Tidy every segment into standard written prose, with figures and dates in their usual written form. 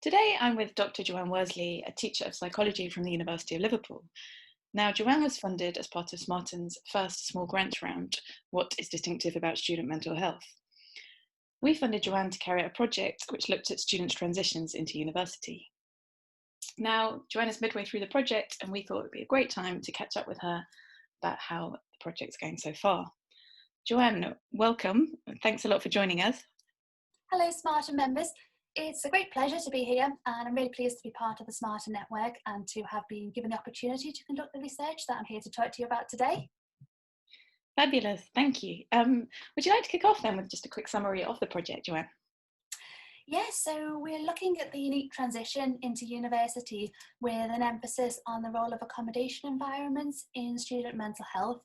Today I'm with Dr. Joanne Worsley, a teacher of psychology from the University of Liverpool. Now, Joanne was funded as part of Smarten's first small grant round, What is Distinctive About Student Mental Health? We funded Joanne to carry out a project which looked at students' transitions into university. Now, Joanne is midway through the project and we thought it would be a great time to catch up with her about how the project's going so far. Joanne, welcome. Thanks a lot for joining us. Hello, Smarten members. It's a great pleasure to be here, and I'm really pleased to be part of the Smarten network and to have been given the opportunity to conduct the research that I'm here to talk to you about today. Fabulous, thank you. Would you like to kick off then with just a quick summary of the project, Joanne? Yes, so we're looking at the unique transition into university with an emphasis on the role of accommodation environments in student mental health.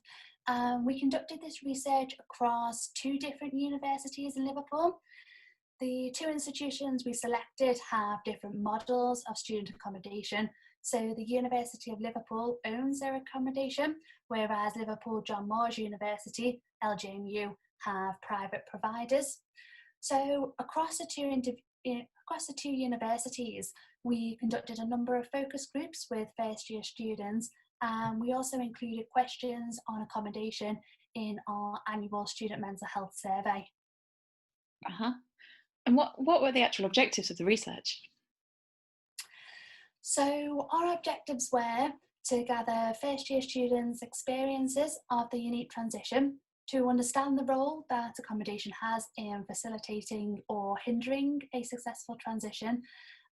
We conducted this research across 2 different universities in Liverpool. The 2 institutions we selected have different models of student accommodation. So the University of Liverpool owns their accommodation, whereas Liverpool John Moores University, LJMU, have private providers. So across the two universities, we conducted a number of focus groups with first year students, and we also included questions on accommodation in our annual student mental health survey. And what were the actual objectives of the research? So our objectives were to gather first year students' experiences of the unique transition, to understand the role that accommodation has in facilitating or hindering a successful transition,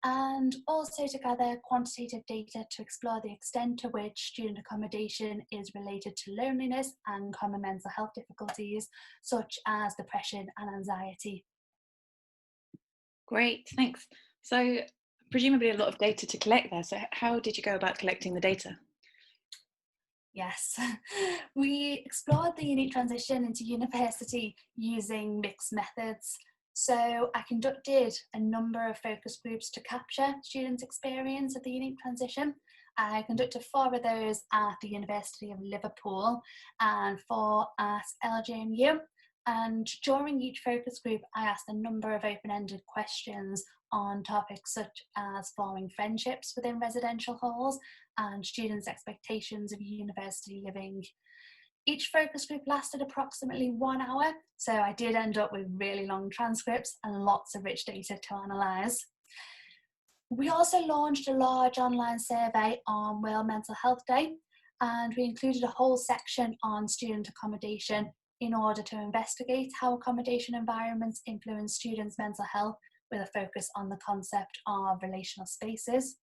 and also to gather quantitative data to explore the extent to which student accommodation is related to loneliness and common mental health difficulties such as depression and anxiety. Great, thanks. So presumably a lot of data to collect there. So how did you go about collecting the data? Yes, we explored the unique transition into university using mixed methods. So I conducted a number of focus groups to capture students' experience of the unique transition. I conducted 4 of those at the University of Liverpool and 4 at LJMU. And during each focus group, I asked a number of open-ended questions on topics such as forming friendships within residential halls and students' expectations of university living. Each focus group lasted approximately 1 hour, so I did end up with really long transcripts and lots of rich data to analyse. We also launched a large online survey on World Mental Health Day, and we included a whole section on student accommodation in order to investigate how accommodation environments influence students' mental health, with a focus on the concept of relational spaces.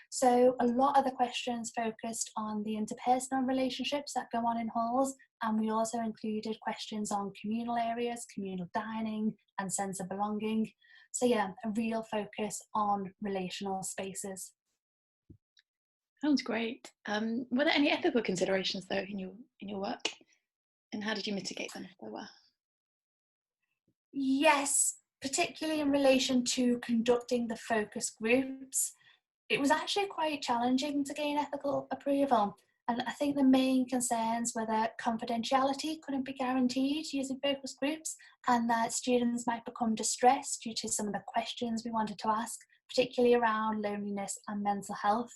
So a lot of the questions focused on the interpersonal relationships that go on in halls, and we also included questions on communal areas, communal dining, and sense of belonging. So yeah, a real focus on relational spaces. Sounds great. Were there any ethical considerations though in your work? And how did you mitigate them if there were? Yes, particularly in relation to conducting the focus groups. It was actually quite challenging to gain ethical approval. And I think the main concerns were that confidentiality couldn't be guaranteed using focus groups, and that students might become distressed due to some of the questions we wanted to ask, particularly around loneliness and mental health.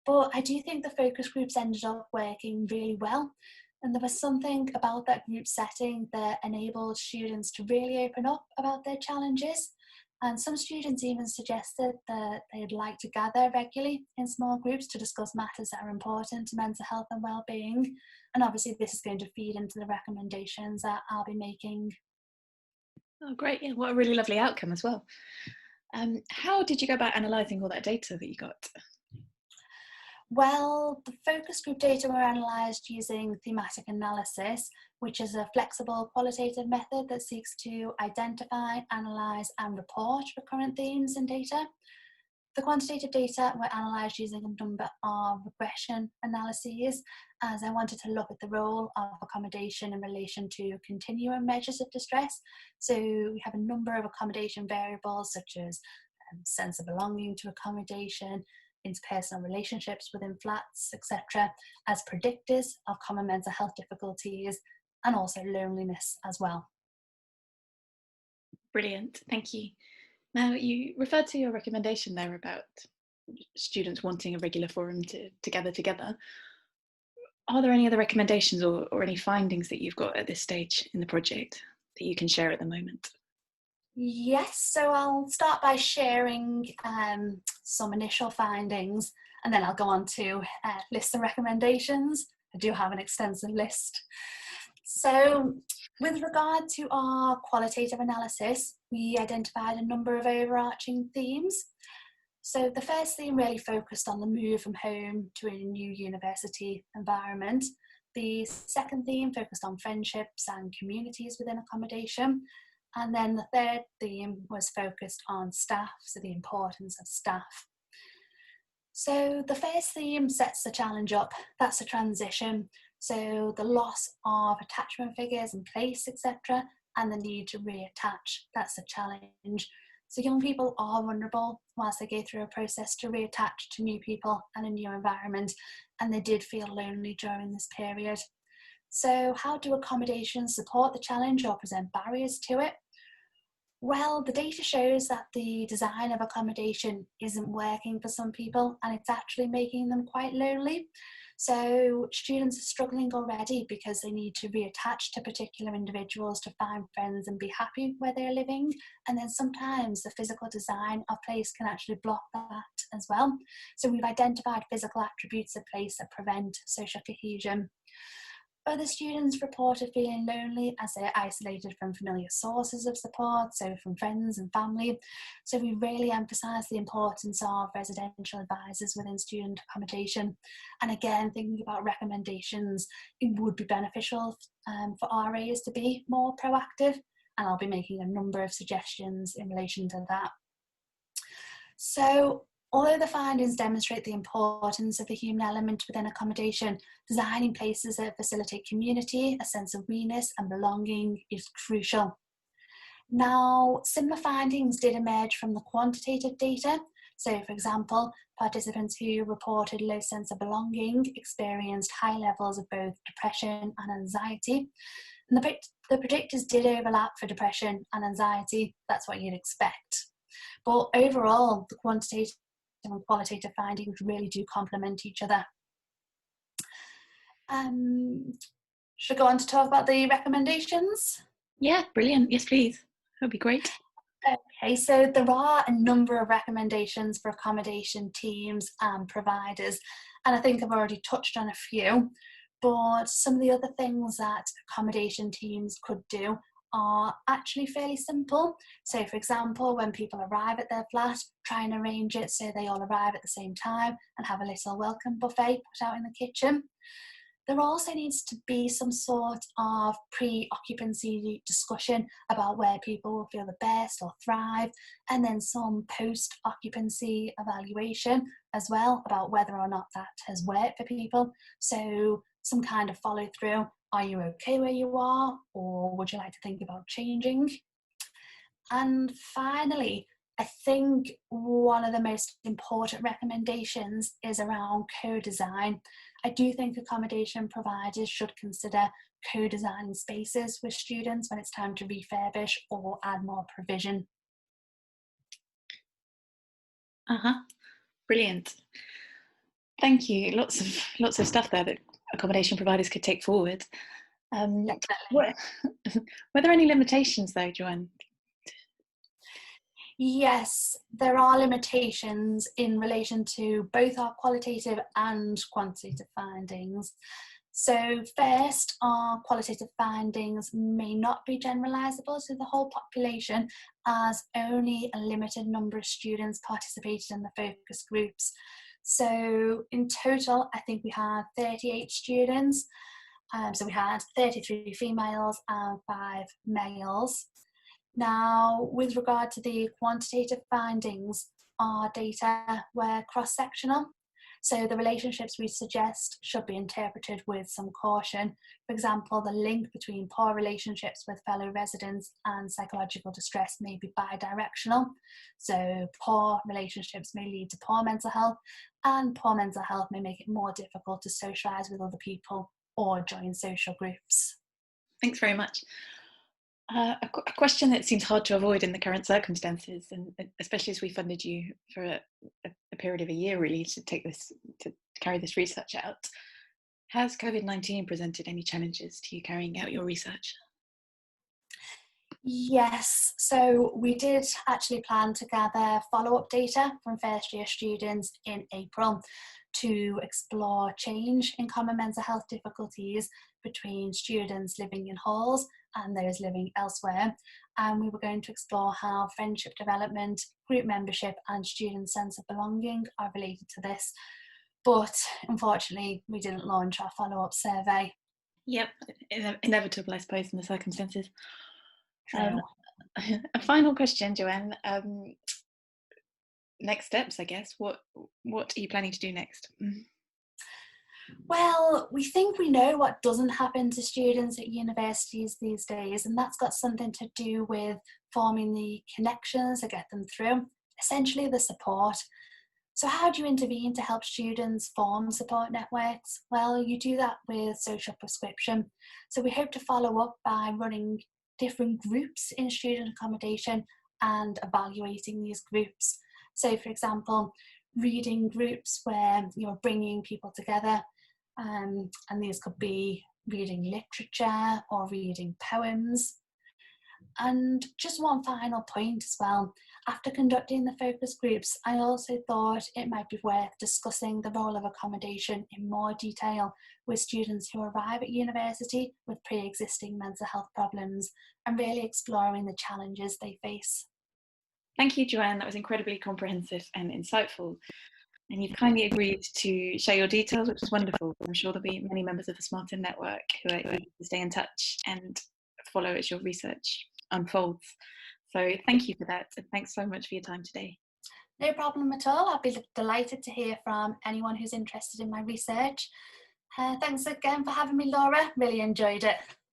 But I do think the focus groups ended up working really well. And there was something about that group setting that enabled students to really open up about their challenges. And some students even suggested that they'd like to gather regularly in small groups to discuss matters that are important to mental health and well-being. And obviously this is going to feed into the recommendations that I'll be making. Oh, great. Yeah, what a really lovely outcome as well. How did you go about analysing all that data that you got? Well, the focus group data were analysed using thematic analysis, which is a flexible qualitative method that seeks to identify, analyse and report recurrent themes in data. The quantitative data were analysed using a number of regression analyses, as I wanted to look at the role of accommodation in relation to continuum measures of distress. So we have a number of accommodation variables such as sense of belonging to accommodation, interpersonal relationships within flats, etc., as predictors of common mental health difficulties and also loneliness as well. Brilliant, thank you. Now, you referred to your recommendation there about students wanting a regular forum to gather together. Are there any other recommendations or any findings that you've got at this stage in the project that you can share at the moment? Yes, so I'll start by sharing some initial findings, and then I'll go on to list the recommendations. I do have an extensive list. So with regard to our qualitative analysis, we identified a number of overarching themes. So the first theme really focused on the move from home to a new university environment. The second theme focused on friendships and communities within accommodation. And then the third theme was focused on staff, so the importance of staff. So the first theme sets the challenge up, that's a transition. So the loss of attachment figures in place, etc., and the need to reattach, that's a challenge. So young people are vulnerable whilst they go through a process to reattach to new people and a new environment, and they did feel lonely during this period. So how do accommodations support the challenge or present barriers to it? Well, the data shows that the design of accommodation isn't working for some people, and it's actually making them quite lonely. So students are struggling already because they need to reattach to particular individuals to find friends and be happy where they're living. And then sometimes the physical design of place can actually block that as well. So we've identified physical attributes of place that prevent social cohesion. Other students reported feeling lonely as they're isolated from familiar sources of support, so from friends and family. So we really emphasise the importance of residential advisors within student accommodation. And again, thinking about recommendations, it would be beneficial for RAs to be more proactive, and I'll be making a number of suggestions in relation to that. So although the findings demonstrate the importance of the human element within accommodation, designing places that facilitate community, a sense of we-ness and belonging is crucial. Now, similar findings did emerge from the quantitative data. So, for example, participants who reported low sense of belonging experienced high levels of both depression and anxiety. And the predictors did overlap for depression and anxiety. That's what you'd expect. But overall, the quantitative and qualitative findings really do complement each other. Should I go on to talk about the recommendations? Yeah, brilliant. Yes, please. That'd be great. Okay, so there are a number of recommendations for accommodation teams and providers, and I think I've already touched on a few, but some of the other things that accommodation teams could do are actually fairly simple. So for example, when people arrive at their flat, try and arrange it so they all arrive at the same time and have a little welcome buffet put out in the kitchen. There also needs to be some sort of pre-occupancy discussion about where people will feel the best or thrive, and then some post-occupancy evaluation as well about whether or not that has worked for people. So some kind of follow through. Are you okay where you are, or would you like to think about changing? And finally, I think one of the most important recommendations is around co-design. I do think accommodation providers should consider co-designing spaces with students when it's time to refurbish or add more provision. Brilliant. Thank you. Lots of stuff there that accommodation providers could take forward. Definitely. Were there any limitations though, Joanne? Yes, there are limitations in relation to both our qualitative and quantitative findings. So first, our qualitative findings may not be generalisable to the whole population, as only a limited number of students participated in the focus groups. So in total, I think we had 38 students. So we had 33 females and 5 males. Now, with regard to the quantitative findings, our data were cross-sectional. So the relationships we suggest should be interpreted with some caution. For example, the link between poor relationships with fellow residents and psychological distress may be bidirectional. So poor relationships may lead to poor mental health, and poor mental health may make it more difficult to socialise with other people or join social groups. Thanks very much. A question that seems hard to avoid in the current circumstances, and especially as we funded you for a period of a year, really, to carry this research out. Has COVID-19 presented any challenges to you carrying out your research? Yes, so we did actually plan to gather follow-up data from first year students in April to explore change in common mental health difficulties between students living in halls and those living elsewhere. And we were going to explore how friendship development, group membership and student sense of belonging are related to this. But unfortunately, we didn't launch our follow-up survey. Yep, inevitable, I suppose, in the circumstances. True. A final question, Joanne. Next steps, I guess. What are you planning to do next? Well, we think we know what doesn't happen to students at universities these days, and that's got something to do with forming the connections that get them through, essentially the support. So how do you intervene to help students form support networks? Well, you do that with social prescription. So we hope to follow up by running different groups in student accommodation and evaluating these groups. So for example, reading groups where you're bringing people together, and these could be reading literature or reading poems. And just one final point as well, after conducting the focus groups, I also thought it might be worth discussing the role of accommodation in more detail with students who arrive at university with pre-existing mental health problems and really exploring the challenges they face. Thank you, Joanne. That was incredibly comprehensive and insightful. And you've kindly agreed to share your details, which is wonderful. I'm sure there'll be many members of the Smartin Network who are eager to stay in touch and follow as your research unfolds. So thank you for that, and thanks so much for your time today. No problem at all. I'll be delighted to hear from anyone who's interested in my research. Thanks again for having me, Laura. Really enjoyed it.